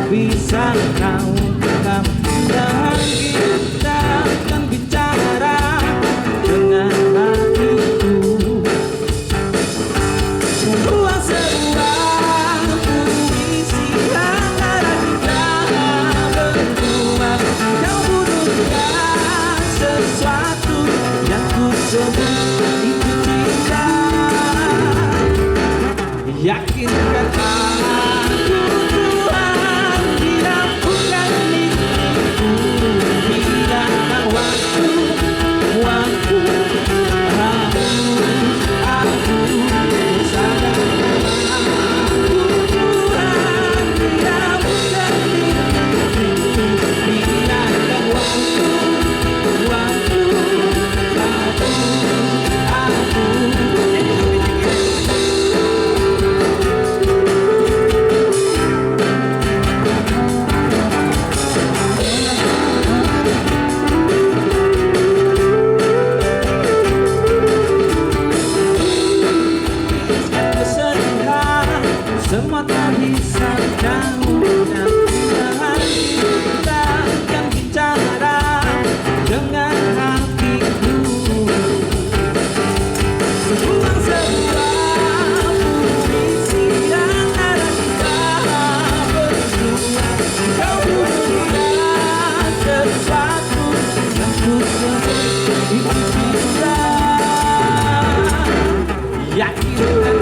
bisa kau genggam, dan kita akan bicara dengan hatiku. Buang sebuah puisi yang ada kita berdua. Kau butuhkan sesuatu yang ku sebut itu cinta. Yakinkan aku Tuhan, tidak bukan milikku. Biarkan waktu hapus aku sadarkan aku Tuhan, tidak bukan milikku. Biarkan waktu hapus aku. Semua tak bisa kau dan kita akan bicara dengan hatiku. Buang sebuah puisi yang ada kita berdua. Kau butuhkan sesuatu yang ku sebut itu cinta. Yakinkan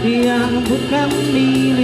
yang bukan milik.